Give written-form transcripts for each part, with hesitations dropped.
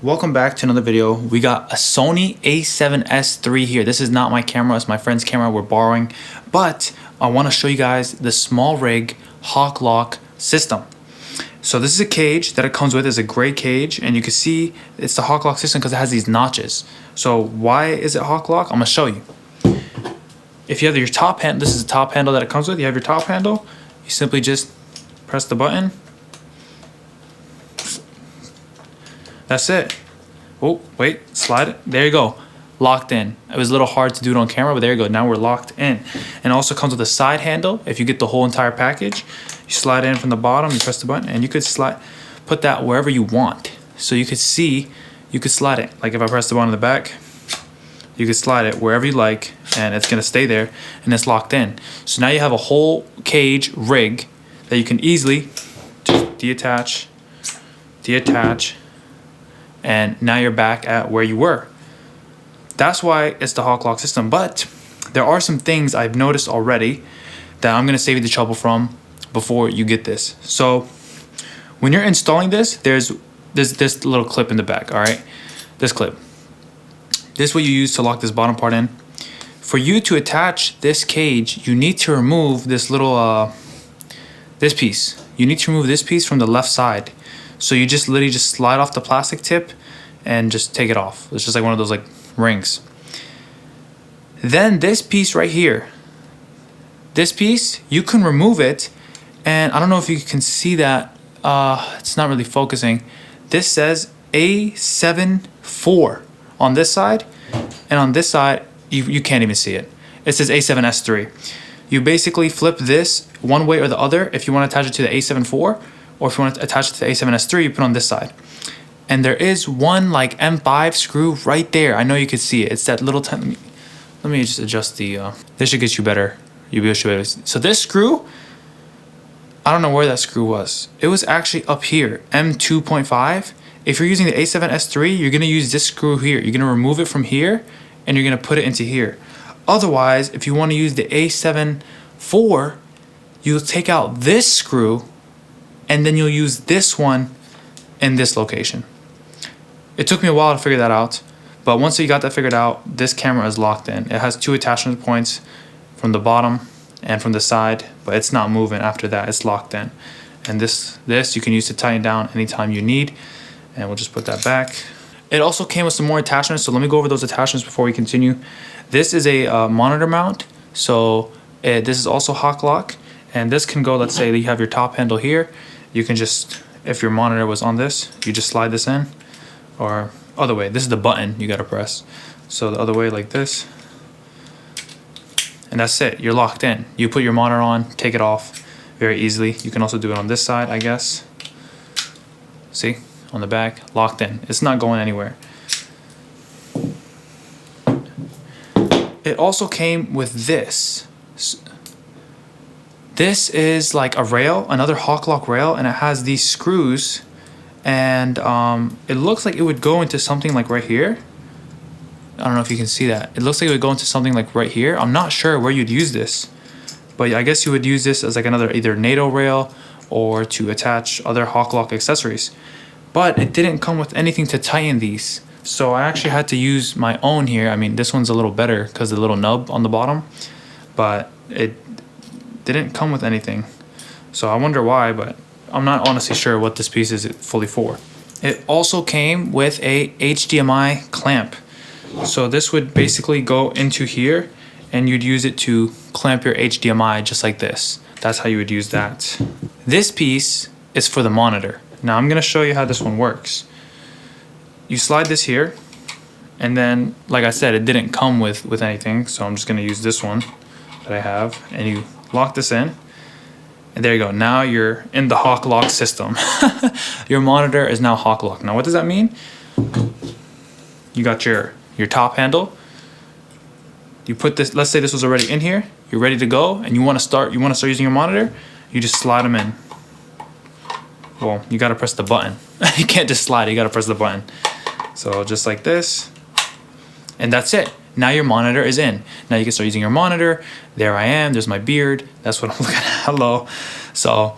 Welcome back to another video. We got a Sony a7S III here. This is not my camera, it's my friend's camera we're borrowing, but I want to show you guys the SmallRig Hawk Lock system. So this is a cage that it comes with. It's a gray cage, and you can see it's the Hawk Lock system because it has these notches. So why is it Hawk Lock? I'm gonna show you. If you have your top handle, this is the top handle that it comes with. You have your top handle, you simply just press the button. That's it. Oh, wait, slide it. There you go. Locked in. It was a little hard to do it on camera, but there you go. Now we're locked in. And it also comes with a side handle. If you get the whole entire package, you slide in from the bottom, you press the button, and you could put that wherever you want. So you could see, you could slide it. Like if I press the button in the back, you could slide it wherever you like, and it's gonna stay there, and it's locked in. So now you have a whole cage rig that you can easily just detach, and now you're back at where you were. That's why it's the Hawk Lock system. But there are some things I've noticed already that I'm gonna save you the trouble from before you get this. So when you're installing this, there's this little clip in the back, all right? This clip. This is what you use to lock this bottom part in. For you to attach this cage, you need to remove this little, this piece. You need to remove this piece from the left side. So you just literally just slide off the plastic tip and just take it off. It's just like one of those like rings. Then this piece right here, this piece, you can remove it. And I don't know if you can see that. It's not really focusing. This says A7 IV on this side, and on this side, you can't even see it. It says A7S III. You basically flip this one way or the other if you want to attach it to the A7 IV, or if you want to attach it to the A7S III, you put it on this side. And there is one like M5 screw right there. I know you can see it. It's that little tiny. Let me just adjust the. This should get you better. You'll be able to better. So this screw, I don't know where that screw was. It was actually up here, M2.5. If you're using the A7S III, you're gonna use this screw here. You're gonna remove it from here, and you're gonna put it into here. Otherwise, if you want to use the A7 IV, you'll take out this screw, and then you'll use this one in this location. It took me a while to figure that out, but once you got that figured out, this camera is locked in. It has two attachment points from the bottom and from the side, but it's not moving after that. It's locked in. And this you can use to tighten down anytime you need. And we'll just put that back. It also came with some more attachments, so let me go over those attachments before we continue. This is a monitor mount, so this is also Hawk Lock, and this can go, let's say you have your top handle here, you can just, if your monitor was on this, you just slide this in, or other way, this is the button you gotta press. So the other way like this, and that's it, you're locked in. You put your monitor on, take it off very easily. You can also do it on this side, I guess. See? On the back, locked in. It's not going anywhere. It also came with this. This is like a rail, another Hawk Lock rail, and it has these screws, and it looks like it would go into something like right here. I don't know if you can see that. It looks like it would go into something like right here. I'm not sure where you'd use this, but I guess you would use this as like another either NATO rail or to attach other Hawk Lock accessories. But it didn't come with anything to tighten these. So I actually had to use my own here. I mean, this one's a little better because the little nub on the bottom, but it didn't come with anything. So I wonder why, but I'm not honestly sure what this piece is fully for. It also came with a HDMI clamp. So this would basically go into here, and you'd use it to clamp your HDMI just like this. That's how you would use that. This piece is for the monitor. Now I'm gonna show you how this one works. You slide this here, and then, like I said, it didn't come with anything, so I'm just gonna use this one that I have, and you lock this in, and there you go. Now you're in the Hawk Lock system. Your monitor is now Hawk Lock. Now what does that mean? You got your top handle. You put this, let's say this was already in here, you're ready to go, and you wanna start using your monitor, you just slide them in. Well, you gotta press the button. You can't just slide it, you gotta press the button. So just like this, and that's it. Now your monitor is in. Now you can start using your monitor. There I am, there's my beard. That's what I'm looking at, hello. So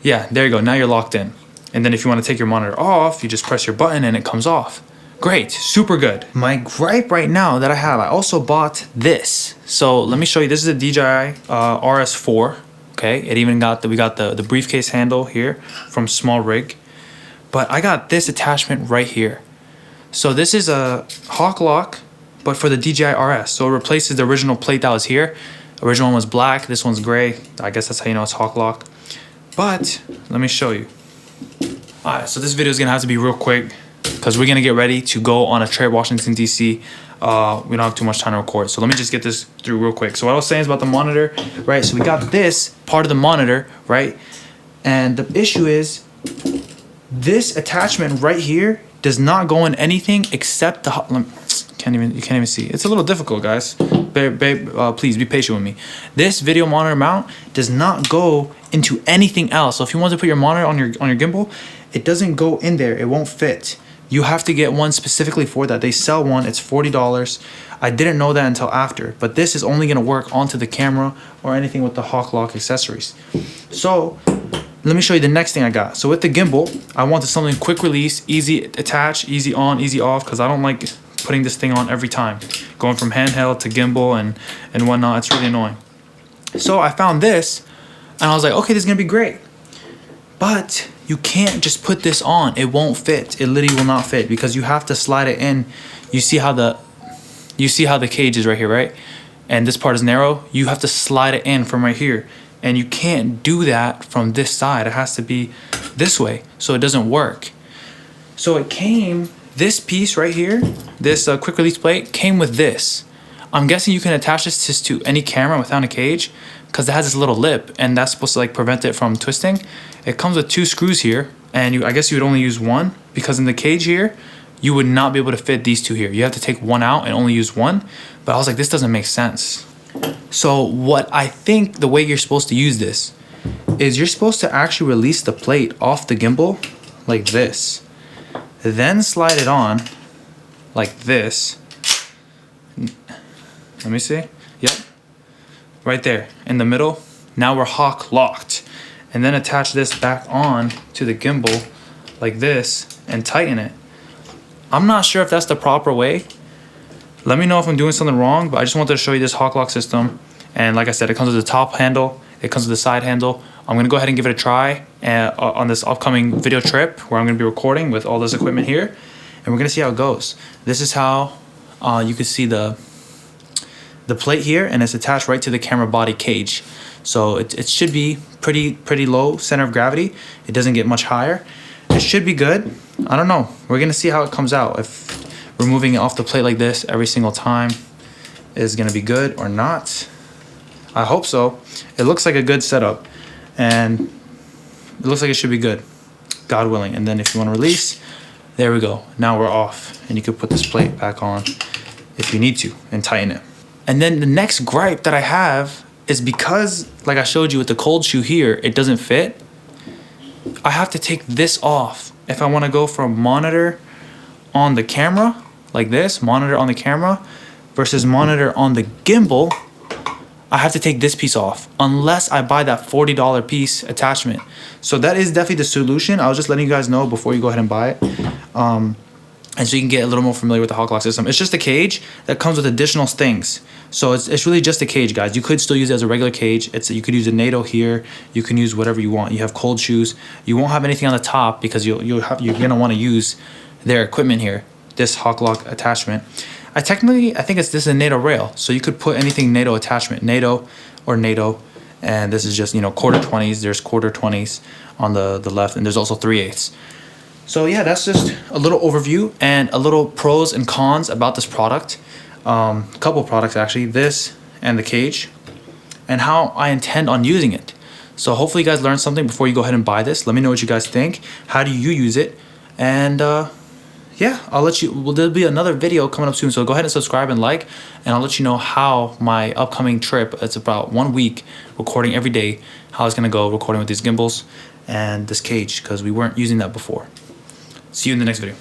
yeah, there you go, now you're locked in. And then if you wanna take your monitor off, you just press your button and it comes off. great, super good. My gripe right now that I have, I also bought this. So let me show you. This is a DJI RS4. Okay, it even got we got the briefcase handle here from SmallRig. But I got this attachment right here. So this is a Hawk Lock, but for the DJI RS. So it replaces the original plate that was here. The original one was black, this one's gray. I guess that's how you know it's Hawk Lock. But let me show you. Alright, so this video is gonna have to be real quick because we're gonna get ready to go on a trip, Washington, DC. We don't have too much time to record. So let me just get this through real quick. So what I was saying is about the monitor, right? So we got this part of the monitor, right? And the issue is this attachment right here does not go in anything except the you can't even see. It's a little difficult, guys. Please be patient with me. This video monitor mount does not go into anything else. So if you want to put your monitor on your gimbal, it doesn't go in there. It won't fit. You have to get one specifically for that. They sell one. It's $40. I didn't know that until after. But this is only gonna work onto the camera or anything with the Hawk Lock accessories. So let me show you the next thing I got. So with the gimbal, I wanted something quick release, easy attach, easy on, easy off, because I don't like putting this thing on every time. Going from handheld to gimbal and whatnot, it's really annoying. So I found this, and I was like, okay, this is gonna be great. But you can't just put this on. It won't fit. It literally will not fit because you have to slide it in. You see how the cage is right here, right? And this part is narrow. You have to slide it in from right here. And you can't do that from this side. It has to be this way, so it doesn't work. So it came, this piece right here, this quick release plate came with this. I'm guessing you can attach this just to any camera without a cage because it has this little lip and that's supposed to like prevent it from twisting. It comes with 2 screws here and I guess you would only use one because in the cage here, you would not be able to fit these 2 here. You have to take one out and only use one. But I was like, this doesn't make sense. So what I think the way you're supposed to use this is you're supposed to actually release the plate off the gimbal like this. Then slide it on like this. Let me see. Yep. Right there in the middle. Now we're Hawk locked. And then attach this back on to the gimbal like this and tighten it. I'm not sure if that's the proper way. Let me know if I'm doing something wrong, but I just wanted to show you this Hawk Lock system. And like I said, it comes with the top handle. It comes with the side handle. I'm gonna go ahead and give it a try on this upcoming video trip where I'm gonna be recording with all this equipment here. And we're gonna see how it goes. This is how you can see the plate here, and it's attached right to the camera body cage. So it should be pretty low center of gravity. It doesn't get much higher. It should be good. I don't know. We're gonna see how it comes out. If removing it off the plate like this every single time is gonna be good or not. I hope so. It looks like a good setup and it looks like it should be good, God willing. And then if you want to release, there we go. Now we're off and you can put this plate back on if you need to and tighten it. And then the next gripe that I have is because, like I showed you with the cold shoe here, it doesn't fit. I have to take this off if I want to go from monitor on the camera like this, monitor on the camera versus monitor on the gimbal. I have to take this piece off unless I buy that $40 piece attachment. So that is definitely the solution. I was just letting you guys know before you go ahead and buy it. And so you can get a little more familiar with the Hawk Lock system. It's just a cage that comes with additional things. So it's really just a cage, guys. You could still use it as a regular cage. You could use a NATO here. You can use whatever you want. You have cold shoes. You won't have anything on the top because you're gonna want to use their equipment here. This Hawk Lock attachment. I think this is a NATO rail, so you could put anything NATO attachment, NATO or NATO, and this is just, you know, quarter 20s. There's quarter 20s on the left, and there's also 3/8. So yeah, that's just a little overview and a little pros and cons about this product. A couple products actually, this and the cage, and how I intend on using it. So hopefully you guys learned something before you go ahead and buy this. Let me know what you guys think. How do you use it? And yeah, I'll let you, well, there'll be another video coming up soon, so go ahead and subscribe and like, and I'll let you know how my upcoming trip, it's about 1 week, recording every day, how it's gonna go recording with these gimbals and this cage, because we weren't using that before. See you in the next video.